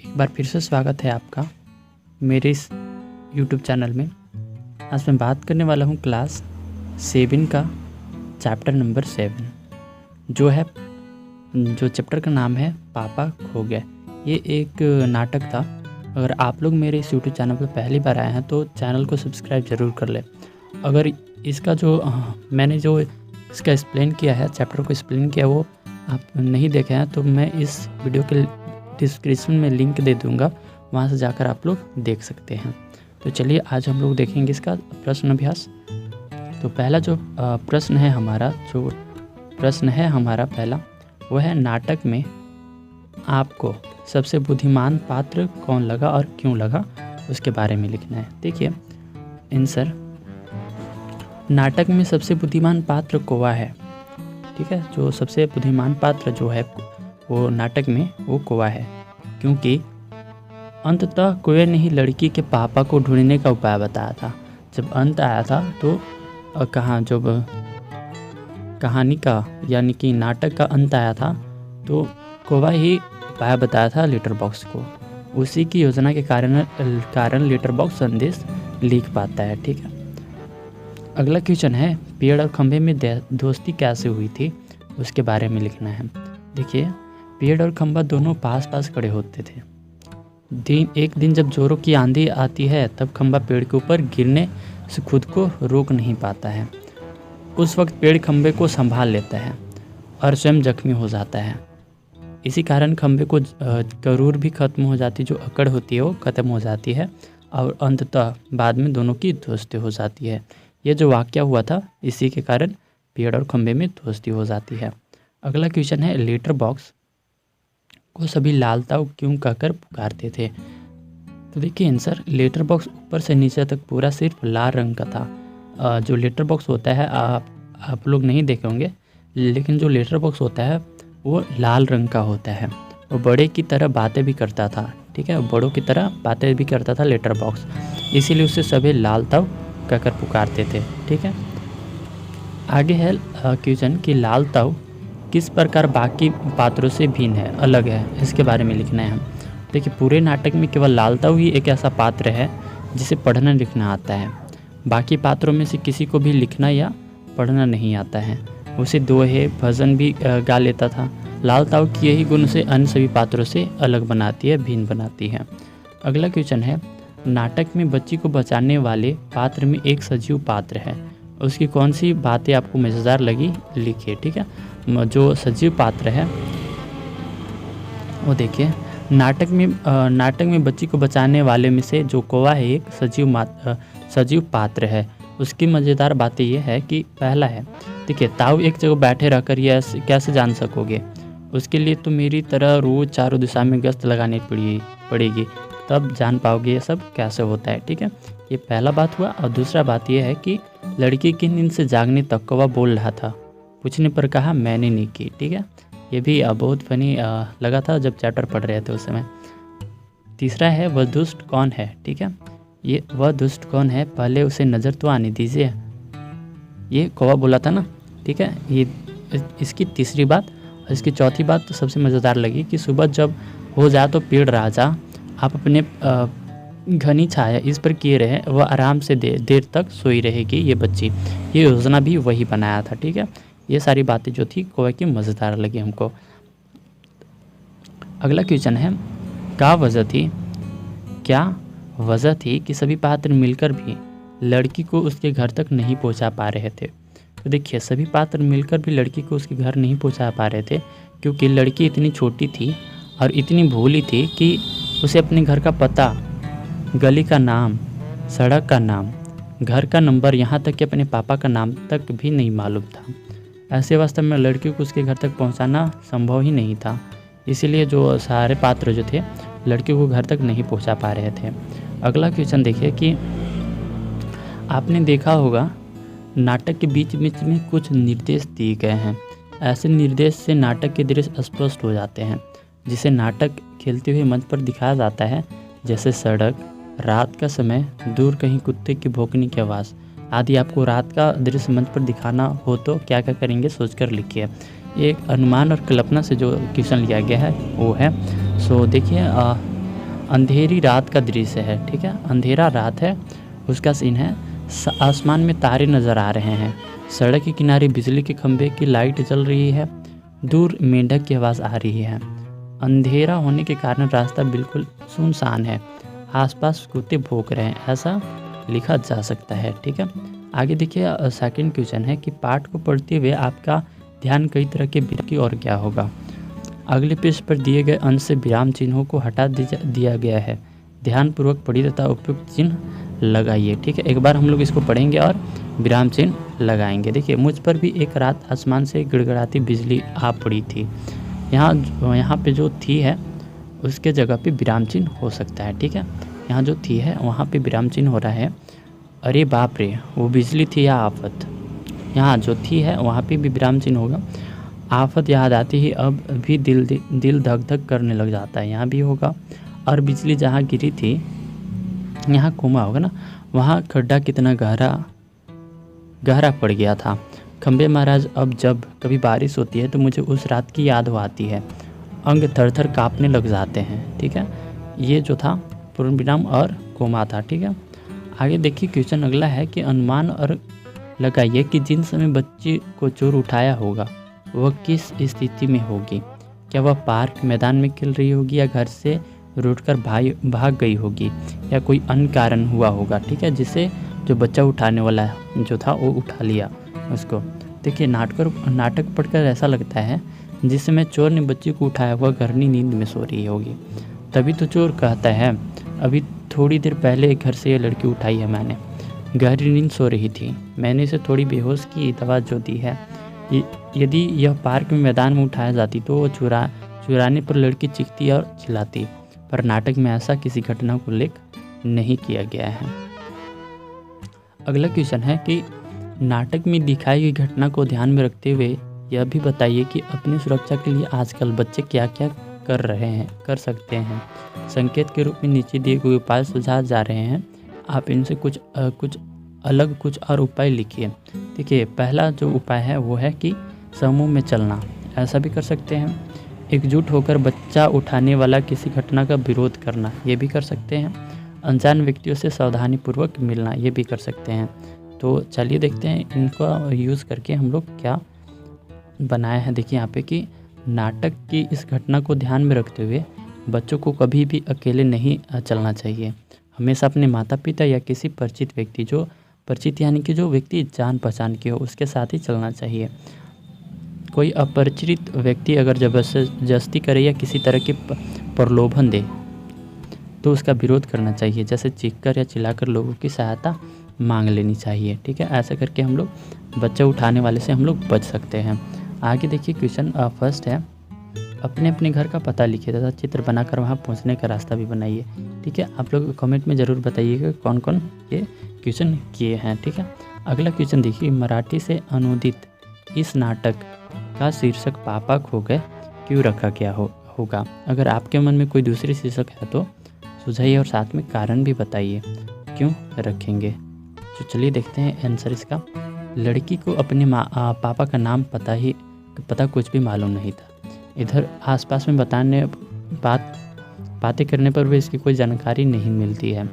एक बार फिर से स्वागत है आपका मेरे इस YouTube चैनल में। आज मैं बात करने वाला हूँ क्लास 7 का चैप्टर नंबर 7 जो चैप्टर का नाम है पापा खो गए। ये एक नाटक था। अगर आप लोग मेरे इस YouTube चैनल पर पहली बार आए हैं तो चैनल को सब्सक्राइब ज़रूर कर लें। अगर इसका मैंने जो इसका एक्सप्लेन किया है, चैप्टर को एक्सप्लेन किया, वो आप नहीं देखे हैं तो मैं इस वीडियो के डिस्क्रिप्शन में लिंक दे दूंगा, वहां से जाकर आप लोग देख सकते हैं। तो चलिए आज हम लोग देखेंगे इसका प्रश्न अभ्यास। तो पहला जो प्रश्न है हमारा पहला, वो है नाटक में आपको सबसे बुद्धिमान पात्र कौन लगा और क्यों लगा, उसके बारे में लिखना है। देखिए आंसर, नाटक में सबसे बुद्धिमान पात्र कौवा है। ठीक है, जो सबसे बुद्धिमान पात्र जो है वो नाटक में वो कौवा है, क्योंकि अंततः कौवे ने ही लड़की के पापा को ढूंढने का उपाय बताया था। जब अंत आया था तो जब कहानी का यानी कि नाटक का अंत आया था तो कौवा ही उपाय बताया था लेटर बॉक्स को। उसी की योजना के कारण लेटर बॉक्स संदेश लिख पाता है। ठीक है, अगला क्वेश्चन है पेड़ और खंभे में दोस्ती कैसे हुई थी, उसके बारे में लिखना है। देखिए पेड़ और खंभा दोनों पास पास खड़े होते थे। एक दिन जब जोरों की आंधी आती है तब खंभा पेड़ के ऊपर गिरने से खुद को रोक नहीं पाता है। उस वक्त पेड़ खंभे को संभाल लेता है और स्वयं जख्मी हो जाता है। इसी कारण खंभे को करूर भी खत्म हो जाती, जो अकड़ होती है वो खत्म हो जाती है और अंततः बाद में दोनों की दोस्ती हो जाती है। ये जो वाक़या हुआ था इसी के कारण पेड़ और खंभे में दोस्ती हो जाती है। अगला क्वेश्चन है लेटर बॉक्स को सभी लाल ताऊ क्यों कहकर पुकारते थे। तो देखिए आंसर, लेटर बॉक्स ऊपर से नीचे तक पूरा सिर्फ लाल रंग का था। जो लेटर बॉक्स होता है आप लोग नहीं देखे होंगे, लेकिन जो लेटर बॉक्स होता है वो लाल रंग का होता है। वो बड़े की तरह बातें भी करता था। ठीक है, बड़ों की तरह बातें भी करता था लेटर बॉक्स, इसीलिए उसे सभी लाल ताऊ कहकर पुकारते थे। ठीक है, आगे है क्वेश्चन कि लाल ताऊ किस प्रकार बाकी पात्रों से भिन्न है, अलग है, इसके बारे में लिखना है। देखिए पूरे नाटक में केवल लाल ताऊ ही एक ऐसा पात्र है जिसे पढ़ना लिखना आता है। बाकी पात्रों में से किसी को भी लिखना या पढ़ना नहीं आता है। उसे दोहे भजन भी गा लेता था। लाल ताऊ की यही गुण उसे अन्य सभी पात्रों से अलग बनाती है, भिन्न बनाती है। अगला क्वेश्चन है नाटक में बच्ची को बचाने वाले पात्र में एक सजीव पात्र है, उसकी कौन सी बातें आपको मज़ेदार लगी, लिखिए। ठीक है, जो सजीव पात्र है वो देखिए नाटक में बच्ची को बचाने वाले में से जो कौवा है एक सजीव पात्र है। उसकी मज़ेदार बातें ये है कि पहला है, देखिए ताऊ एक जगह बैठे रहकर ये कैसे जान सकोगे, उसके लिए तो मेरी तरह रोज़ चारों दिशा में गश्त लगानी पड़ेगी, तब जान पाओगे ये सब कैसे होता है। ठीक है, ये पहला बात हुआ। और दूसरा बात यह है कि लड़की की नींद से जागने तक कौवा बोल रहा था, पूछने पर कहा मैंने नहीं की। ठीक है, ये भी बहुत फनी लगा था जब चैप्टर पढ़ रहे थे उस समय। तीसरा है वह दुष्ट कौन है। ठीक है, ये वह दुष्ट कौन है, पहले उसे नज़र तो आने दीजिए, ये कौवा बोला था ना। ठीक है, ये इसकी तीसरी बात। और इसकी चौथी बात तो सबसे मज़ेदार लगी कि सुबह जब हो जाए तो पेड़ राजा आप अपने घनी छाया इस पर किए रहे, वह आराम से देर तक सोई रहेगी ये बच्ची। ये योजना भी वही बनाया था। ठीक है, ये सारी बातें जो थी कौवे की मज़ेदार लगी हमको। अगला क्वेश्चन है क्या वजह थी कि सभी पात्र मिलकर भी लड़की को उसके घर तक नहीं पहुंचा पा रहे थे। तो देखिए सभी पात्र मिलकर भी लड़की को उसके घर नहीं पहुंचा पा रहे थे, क्योंकि लड़की इतनी छोटी थी और इतनी भोली थी कि उसे अपने घर का पता, गली का नाम, सड़क का नाम, घर का नंबर, यहाँ तक कि अपने पापा का नाम तक भी नहीं मालूम था। ऐसे वास्तव में लड़की को उसके घर तक पहुँचाना संभव ही नहीं था। इसीलिए जो सारे पात्र जो थे लड़की को घर तक नहीं पहुँचा पा रहे थे। अगला क्वेश्चन देखिए कि आपने देखा होगा नाटक के बीच बीच में कुछ निर्देश दिए गए हैं। ऐसे निर्देश से नाटक के दृश्य स्पष्ट हो जाते हैं, जिसे नाटक खेलते हुए मंच पर दिखाया जाता है, जैसे सड़क, रात का समय, दूर कहीं कुत्ते की भौंकने की आवाज़ आदि। आपको रात का दृश्य मंच पर दिखाना हो तो क्या क्या करेंगे सोचकर लिखिए। एक अनुमान और कल्पना से जो क्वेश्चन लिया गया है वो है। सो देखिए अंधेरी रात का दृश्य है, ठीक है, अंधेरा रात है, उसका सीन है। आसमान में तारे नज़र आ रहे हैं, सड़क के किनारे बिजली के खंभे की लाइट जल रही है, दूर मेंढक की आवाज़ आ रही है। अंधेरा होने के कारण रास्ता बिल्कुल सुनसान है, आसपास कुत्ते भौंक रहे हैं, ऐसा लिखा जा सकता है, ठीक है। आगे देखिए सेकंड क्वेश्चन है कि पाठ को पढ़ते हुए आपका ध्यान कई तरह के की और क्या होगा। अगले पेज पर दिए गए अंश से विराम चिन्हों को हटा दिया गया है, ध्यानपूर्वक पढ़िए तथा उपयुक्त चिन्ह लगाइए, ठीक है। एक बार हम लोग इसको पढ़ेंगे और विराम चिन्ह लगाएंगे। देखिए मुझ पर भी एक रात आसमान से गिड़गिड़ाती बिजली आ पड़ी थी। यहाँ पे जो थी है उसके जगह पे विराम चिन्ह हो सकता है, ठीक है। यहाँ जो थी है वहाँ पे विराम चिन्ह हो रहा है। अरे बाप रे, वो बिजली थी या आफत। यहाँ जो थी है वहाँ पे भी विराम चिन्ह होगा। आफत याद आती ही अब भी दिल धक धक करने लग जाता है, यहाँ भी होगा। और बिजली जहाँ गिरी थी यहाँ कोमा होगा ना, वहाँ खड्डा कितना गहरा पड़ गया था। खंबे महाराज, अब जब कभी बारिश होती है तो मुझे उस रात की याद आती है, अंग थर थर काँपने लग जाते हैं, ठीक है। ये जो था पूर्ण विराम और कोमा था, ठीक है। आगे देखिए क्वेश्चन अगला है कि अनुमान और लगाइए कि जिन समय बच्चे को चोर उठाया होगा वह किस स्थिति में होगी। क्या वह पार्क मैदान में खेल रही होगी या घर से रूठकर भाग गई होगी या कोई अन्य कारण हुआ होगा, ठीक है, जिसे जो बच्चा उठाने वाला जो था वो उठा लिया उसको। देखिए नाटक पढ़कर ऐसा लगता है जिस समय चोर ने बच्चे को उठाया वह गहरी नींद में सो रही होगी। तभी तो चोर कहता है, अभी थोड़ी देर पहले घर से ये लड़की उठाई है मैंने, गहरी नींद सो रही थी, मैंने इसे थोड़ी बेहोश की दवा जो दी है। यदि यह पार्क में मैदान में उठाया जाती तो वो चुराने पर लड़की चीखती और चिल्लाती, पर नाटक में ऐसा किसी घटना को उल्लेख नहीं किया गया है। अगला क्वेश्चन है कि नाटक में दिखाई गई घटना को ध्यान में रखते हुए यह भी बताइए कि अपनी सुरक्षा के लिए आजकल बच्चे क्या क्या कर सकते हैं। संकेत के रूप में नीचे दिए गए उपाय सुझाए जा रहे हैं, आप इनसे कुछ और उपाय लिखिए। देखिए पहला जो उपाय है वो है कि समूह में चलना, ऐसा भी कर सकते हैं। एकजुट होकर बच्चा उठाने वाला किसी घटना का विरोध करना, ये भी कर सकते हैं। अनजान व्यक्तियों से सावधानीपूर्वक मिलना, ये भी कर सकते हैं। तो चलिए देखते हैं इनको यूज़ करके हम लोग क्या बनाया है। देखिए यहाँ पे कि नाटक की इस घटना को ध्यान में रखते हुए बच्चों को कभी भी अकेले नहीं चलना चाहिए, हमेशा अपने माता पिता या किसी परिचित व्यक्ति, जो परिचित यानी कि जो व्यक्ति जान पहचान के हो, उसके साथ ही चलना चाहिए। कोई अपरिचित व्यक्ति अगर जबरदस्ती करे या किसी तरह के प्रलोभन दे तो उसका विरोध करना चाहिए, जैसे चीखकर या चिल्लाकर लोगों की सहायता मांग लेनी चाहिए, ठीक है। ऐसा करके हम लोग बच्चा उठाने वाले से हम लोग बच सकते हैं। आगे देखिए क्वेश्चन फर्स्ट है, अपने अपने घर का पता लिखिए तथा चित्र बनाकर वहां पहुंचने का रास्ता भी बनाइए, ठीक है। आप लोग कमेंट में ज़रूर बताइएगा कौन कौन ये क्वेश्चन किए हैं, ठीक है। अगला क्वेश्चन देखिए, मराठी से अनुदित इस नाटक का शीर्षक पापा खो गए क्यों रखा गया होगा। अगर आपके मन में कोई दूसरी शीर्षक है तो सुझाइए और साथ में कारण भी बताइए क्यों रखेंगे। तो चलिए देखते हैं आंसर इसका। लड़की को अपने पापा का नाम पता कुछ भी मालूम नहीं था। इधर आसपास में बातें करने पर भी इसकी कोई जानकारी नहीं मिलती है।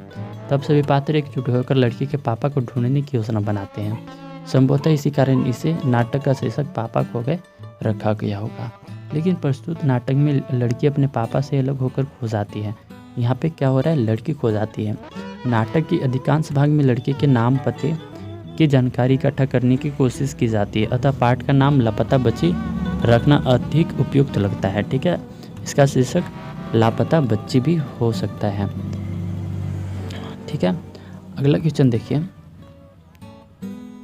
तब सभी पात्र एकजुट होकर लड़की के पापा को ढूंढने की योजना बनाते हैं। संभवतः इसी कारण इसे नाटक का शीर्षक पापा खो गए रखा गया होगा। लेकिन प्रस्तुत नाटक में लड़की अपने पापा से अलग होकर खो जाती है। यहाँ पे क्या हो रहा है, लड़की खो जाती है। नाटक की अधिकांश भाग में लड़के के नाम पते की जानकारी इकट्ठा करने की कोशिश की जाती है, अतः पाठ का नाम लापता बच्ची रखना अधिक उपयुक्त लगता है, ठीक है। इसका शीर्षक लापता बच्ची भी हो सकता है, ठीक है। अगला क्वेश्चन देखिए,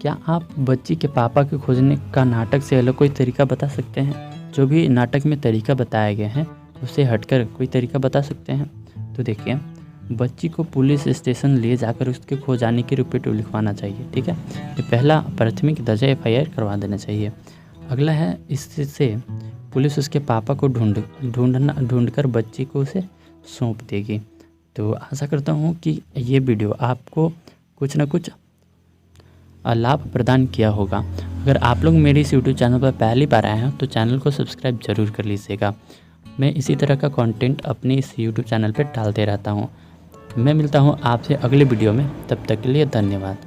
क्या आप बच्ची के पापा के खोजने का नाटक से अलग कोई तरीका बता सकते हैं। जो भी नाटक में तरीका बताए गए हैं उससे हटकर कोई तरीका बता सकते हैं। तो देखिए, बच्ची को पुलिस स्टेशन ले जाकर उसके खो जाने की रिपोर्ट लिखवाना चाहिए, ठीक है। ये पहला प्राथमिक दर्जा FIR करवा देना चाहिए। अगला है, इससे पुलिस उसके पापा को ढूंढकर बच्ची को उसे सौंप देगी। तो आशा करता हूँ कि ये वीडियो आपको कुछ ना कुछ लाभ प्रदान किया होगा। अगर आप लोग मेरे इस YouTube चैनल पर पहली बार आए हैं तो चैनल को सब्सक्राइब जरूर कर लीजिएगा मैं इसी तरह का कंटेंट अपने इस यूट्यूब चैनल पर डालते रहता हूँ। मैं मिलता हूँ आपसे अगले वीडियो में, तब तक के लिए धन्यवाद।